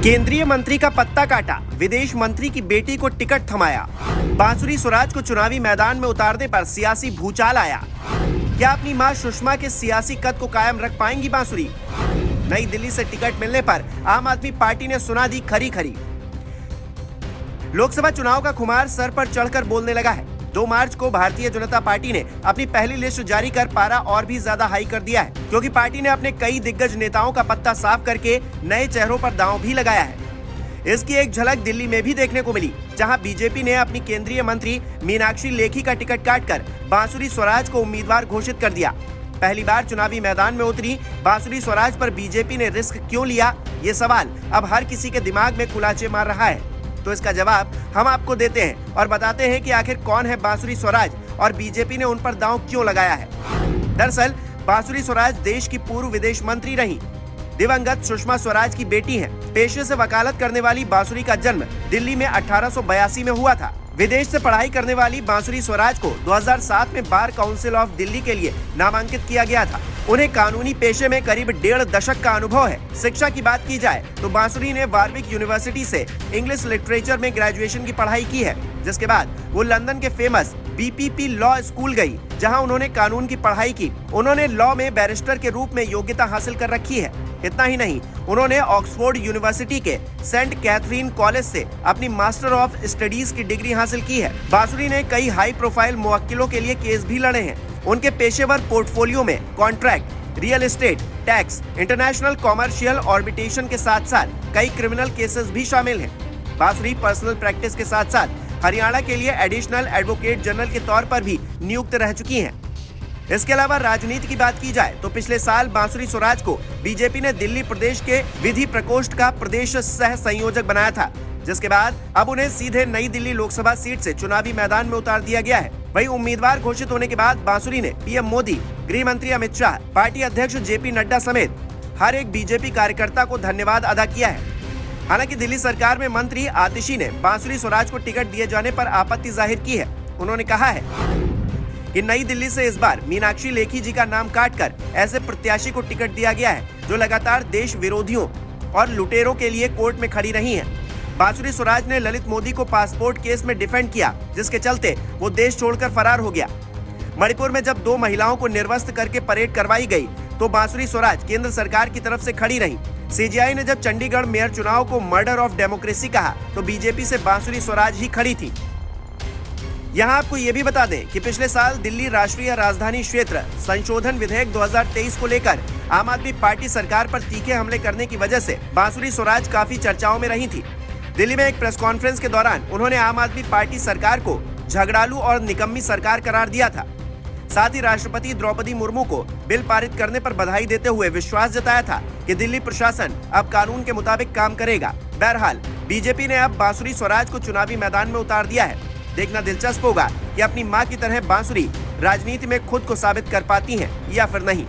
केंद्रीय मंत्री का पत्ता काटा, विदेश मंत्री की बेटी को टिकट थमाया। बांसुरी स्वराज को चुनावी मैदान में उतारने पर सियासी भूचाल आया। क्या अपनी मां सुषमा के सियासी कद को कायम रख पाएंगी बांसुरी? नई दिल्ली से टिकट मिलने पर आम आदमी पार्टी ने सुना दी खरी खरी। लोकसभा चुनाव का खुमार सर पर चढ़कर बोलने लगा है। 2 मार्च को भारतीय जनता पार्टी ने अपनी पहली लिस्ट जारी कर पारा और भी ज्यादा हाई कर दिया है, क्योंकि पार्टी ने अपने कई दिग्गज नेताओं का पत्ता साफ करके नए चेहरों पर दांव भी लगाया है। इसकी एक झलक दिल्ली में भी देखने को मिली, जहां बीजेपी ने अपनी केंद्रीय मंत्री मीनाक्षी लेखी का टिकट काटकर बांसुरी स्वराज को उम्मीदवार घोषित कर दिया। पहली बार चुनावी मैदान में उतरी बांसुरी स्वराज पर बीजेपी ने रिस्क क्यों लिया, ये सवाल अब हर किसी के दिमाग में कुलाचे मार रहा है। तो इसका जवाब हम आपको देते हैं और बताते हैं कि आखिर कौन है बांसुरी स्वराज और बीजेपी ने उन पर दांव क्यों लगाया है। दरअसल बांसुरी स्वराज देश की पूर्व विदेश मंत्री रही, दिवंगत सुषमा स्वराज की बेटी हैं। पेशे से वकालत करने वाली बांसुरी का जन्म दिल्ली में 1882 में हुआ था। विदेश से पढ़ाई करने वाली बांसुरी स्वराज को 2007 में बार काउंसिल ऑफ दिल्ली के लिए नामांकित किया गया था। उन्हें कानूनी पेशे में करीब 1.5 दशक का अनुभव है। शिक्षा की बात की जाए तो बांसुरी ने वारविक यूनिवर्सिटी से इंग्लिश लिटरेचर में ग्रेजुएशन की पढ़ाई की है, जिसके बाद वो लंदन के फेमस BPP लॉ स्कूल गई, जहां उन्होंने कानून की पढ़ाई की। उन्होंने लॉ में बैरिस्टर के रूप में योग्यता हासिल कर रखी है। इतना ही नहीं, उन्होंने ऑक्सफोर्ड यूनिवर्सिटी के सेंट कैथरीन कॉलेज से अपनी मास्टर ऑफ स्टडीज की डिग्री हासिल की है। बांसुरी ने कई हाई प्रोफाइल मुवक्किलों के लिए केस भी लड़े हैं। उनके पेशेवर पोर्टफोलियो में contract, real estate, tax, international commercial arbitration के साथ साथ कई क्रिमिनल केसेस भी शामिल हैं। बांसुरी पर्सनल प्रैक्टिस के साथ साथ हरियाणा के लिए एडिशनल एडवोकेट जनरल के तौर पर भी नियुक्त रह चुकी हैं। इसके अलावा राजनीति की बात की जाए तो पिछले साल बांसुरी स्वराज को बीजेपी ने दिल्ली प्रदेश के विधि प्रकोष्ठ का प्रदेश सह संयोजक बनाया था, जिसके बाद अब उन्हें सीधे नई दिल्ली लोकसभा सीट से चुनावी मैदान में उतार दिया गया है। वहीं उम्मीदवार घोषित होने के बाद बांसुरी ने पीएम मोदी, गृह मंत्री अमित शाह, पार्टी अध्यक्ष JP नड्डा समेत हर एक बीजेपी कार्यकर्ता को धन्यवाद अदा किया है। हालांकि दिल्ली सरकार में मंत्री आतिशी ने बांसुरी स्वराज को टिकट दिए जाने पर आपत्ति जाहिर की है। उन्होंने कहा है कि नई दिल्ली से इस बार मीनाक्षी लेखी जी का नाम काटकर ऐसे प्रत्याशी को टिकट दिया गया है जो लगातार देश विरोधियों और लुटेरों के लिए कोर्ट में खड़ी रही हैं। बांसुरी स्वराज ने ललित मोदी को पासपोर्ट केस में डिफेंड किया, जिसके चलते वो देश छोड़कर फरार हो गया। मणिपुर में जब 2 महिलाओं को निर्वस्त्र करके परेड करवाई गई तो बांसुरी स्वराज केंद्र सरकार की तरफ से खड़ी रही। CGI ने जब चंडीगढ़ मेयर चुनाव को मर्डर ऑफ डेमोक्रेसी कहा तो बीजेपी से बांसुरी स्वराज ही खड़ी थी। यहाँ आपको ये भी बता दें कि पिछले साल दिल्ली राष्ट्रीय राजधानी क्षेत्र संशोधन विधेयक 2023 को लेकर आम आदमी पार्टी सरकार पर तीखे हमले करने की वजह से बांसुरी स्वराज काफी चर्चाओं में रही थी। दिल्ली में एक प्रेस कॉन्फ्रेंस के दौरान उन्होंने आम आदमी पार्टी सरकार को झगड़ालू और निकम्मी सरकार करार दिया था। साथ ही राष्ट्रपति द्रौपदी मुर्मू को बिल पारित करने पर बधाई देते हुए विश्वास जताया था कि दिल्ली प्रशासन अब कानून के मुताबिक काम करेगा। बहरहाल बीजेपी ने अब बांसुरी स्वराज को चुनावी मैदान में उतार दिया है। देखना दिलचस्प होगा कि अपनी मां की तरह बांसुरी राजनीति में खुद को साबित कर पाती हैं या फिर नहीं।